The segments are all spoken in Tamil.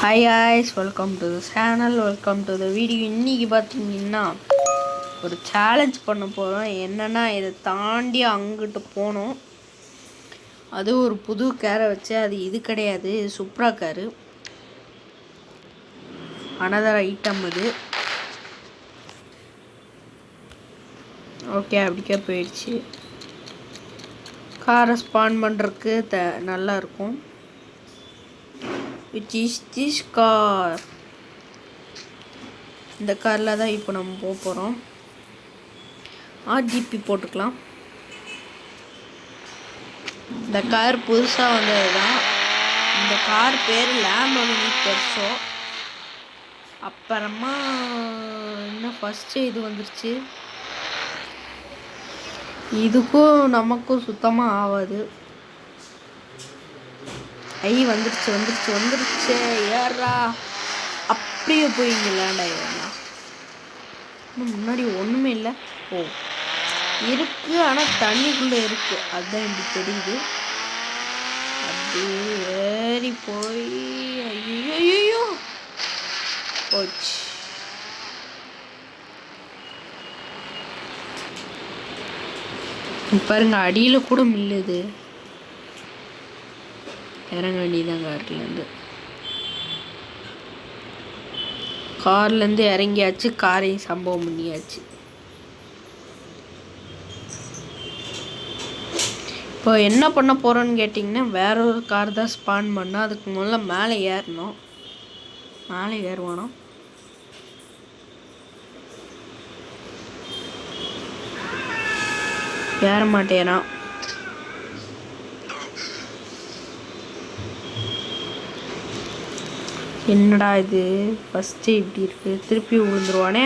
Hi guys, welcome to the channel, welcome to the video. இன்றைக்கி பார்த்தீங்கன்னா ஒரு சேலஞ்ச் பண்ண போகிறோம். என்னென்னா இதை தாண்டி அங்கிட்டு போனோம். அது ஒரு புது கேரை வச்சு, அது இது கிடையாது, சுப்ரா கேரு, அனதர் ஐட்டம் அது. ஓகே, அப்படிக்கே போயிடுச்சு. காரை ஸ்பான் பண்ணுறதுக்கு நல்லாயிருக்கும். which is this car. இந்த காரில் தான் இப்போ நம்ம போக போகிறோம். RGP போட்டுக்கலாம். இந்த கார் புதுசாக வந்தது தான். இந்த கார் பேர் லேம்போர்கினி பெர்சோ. அப்புறமா இன்னும் ஃபஸ்ட்டு இது வந்துருச்சு. இதுக்கும் நமக்கும் சுத்தமாக ஆகாது. வந்துருச்சு ஏறா. அப்படியே போய் இங்கே லேண்ட் ஆகிடலாம். முன்னாடி ஒன்றுமே இல்லை. ஓ இருக்கு, ஆனால் தண்ணிக்குள்ளே இருக்கு. அதுதான் இப்படி தெரியுது. அப்படியே ஏறி போய் ஐயோ போச்சு. பாருங்க, அடியில் கூட மில்லுது. இறங்க வேண்டியதான் கார்லேருந்து இறங்கியாச்சு. காரையும் சம்பவம் பண்ணியாச்சு. இப்போ என்ன பண்ண போகிறோன்னு கேட்டிங்கன்னா, வேற ஒரு கார் தான் ஸ்பான் பண்ணால். அதுக்கு முதல்ல மேலே ஏறணும். மேலே ஏறுவானோ? ஏற மாட்டேனா? என்னடா இது ஃபஸ்ட்டு இப்படி இருக்குது. திருப்பி விழுந்துருவானே.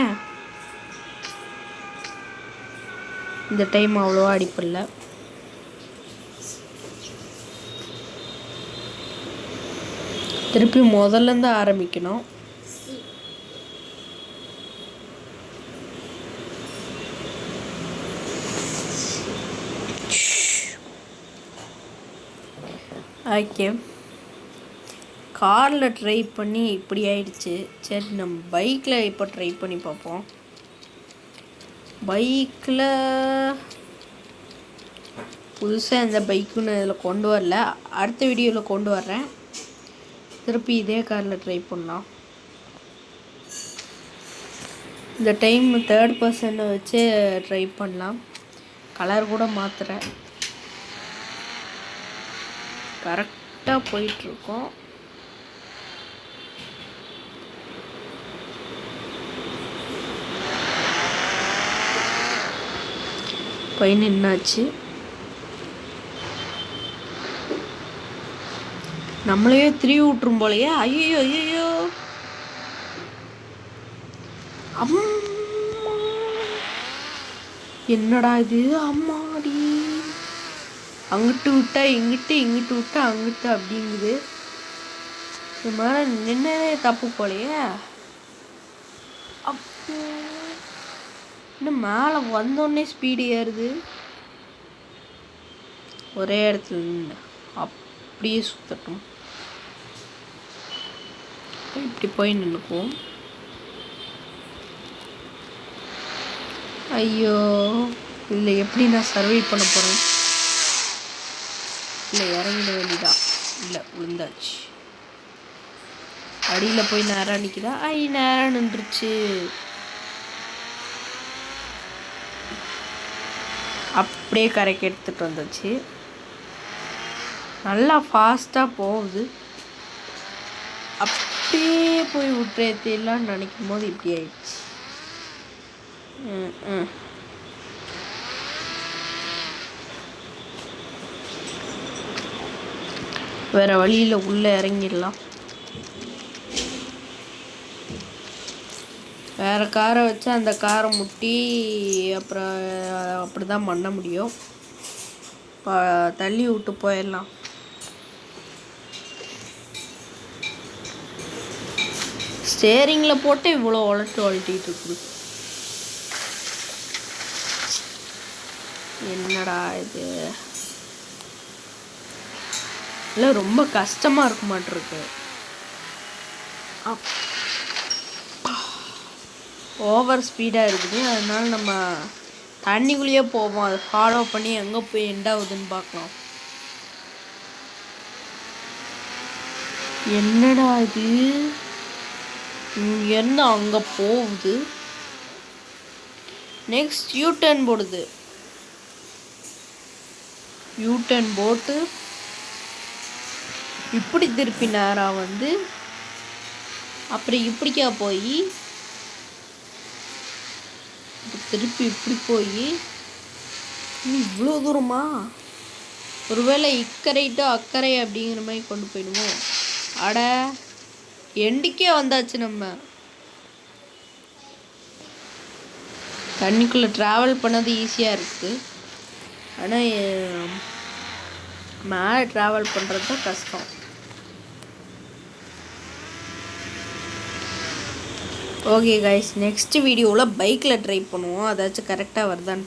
இந்த டைம் அவ்வளோவா அடிப்படல. திருப்பி முதல்லேருந்து ஆரம்பிக்கணும். ஓகே, காரில் ட்ரை பண்ணி இப்படி ஆயிடுச்சு. சரி, நம்ம பைக்கில் இப்போ ட்ரை பண்ணி பார்ப்போம். பைக்கில் புதுசாக இந்த பைக்குன்னு இதில் கொண்டு வரல. அடுத்த வீடியோவில் கொண்டு வர்றேன். திருப்பி இதே காரில் ட்ரை பண்ணலாம். இந்த டைம் தேர்ட் பர்சனை வச்சு ட்ரை பண்ணலாம். கலர் கூட மாற்றுறேன். கரெக்டாக போயிட்டுருக்கோம். போய் நின்னாச்சு. நம்மளையே திரும்பி விட்டுரும் போலையே. ஐயோ ஐயோ, அம்மா என்னடா இது. அம்மாடி, அங்கிட்டு விட்டா இங்கிட்டு, இங்கிட்டு விட்டா அங்கிட்டு அப்படிங்குது. இது மேலே நின்னதே தப்பு போலையே. அப்போ இன்னும் மேலே வந்தோடனே ஸ்பீடு ஏறுது. ஒரே இடத்துல நின்று அப்படியே சுற்றட்டும். இப்படி போய் நின்றுக்குவோம். ஐயோ, இல்லை எப்படி நான் சர்வை பண்ண போகிறேன்? இல்லை இறங்கிட வேண்டியதான். இல்லை விழுந்தாச்சு. அடியில் போய் நேராக நிற்கிதா? நேராக நின்றுச்சு. அப்படியே கரைக்கு எடுத்துகிட்டு வந்துச்சு. நல்லா ஃபாஸ்ட்டாக போகுது. அப்படியே போய் விட்டுறேலாம் நினைக்கும் போது இப்படி ஆயிடுச்சு. வேறு வழியில் உள்ளே இறங்கிடலாம். வேறு காரை வச்சு அந்த காரை முட்டி அப்புறம் அப்படி தான் பண்ண முடியும். தள்ளி விட்டு போயிடலாம். ஸ்டேரிங்கில் போட்டு இவ்வளோ உழட்டிட்டு இருக்குது. என்னடா இது? இல்லை ரொம்ப கஷ்டமாக இருக்க மாட்டிருக்கு. ஓவர் ஸ்பீடாக இருக்குது. அதனால நம்ம தண்ணிக்குள்ளேயே போவோம். அதை ஃபாலோ பண்ணி எங்கே போய் எண்ட் ஆகுதுன்னு பார்க்கலாம். என்னடா இது, என்ன அங்கே போகுது. நெக்ஸ்ட் யூடர்ன் போடுது. யூடர்ன் போட்டு இப்படி திருப்பி நேராக வந்து அப்புறம் இப்படிக்கா போய் திருப்பி இப்படி போய் இவ்வளோ தூரமா? ஒருவேளை இக்கரை டு அக்கறை அப்படிங்கிற மாதிரி கொண்டு போயிடுமோ? அட எண்டுக்கே வந்தாச்சு. நம்ம தண்ணிக்குள்ளே ட்ராவல் பண்ணது ஈஸியாக இருக்குது. ஆனால் மேலே ட்ராவல் பண்ணுறது தான் கஷ்டம். ஓகே கைஸ், நெக்ஸ்ட் வீடியோவில் பைக்கில் ட்ரை பண்ணுவோம். அதாச்சும் கரெக்டாக வருதான்னு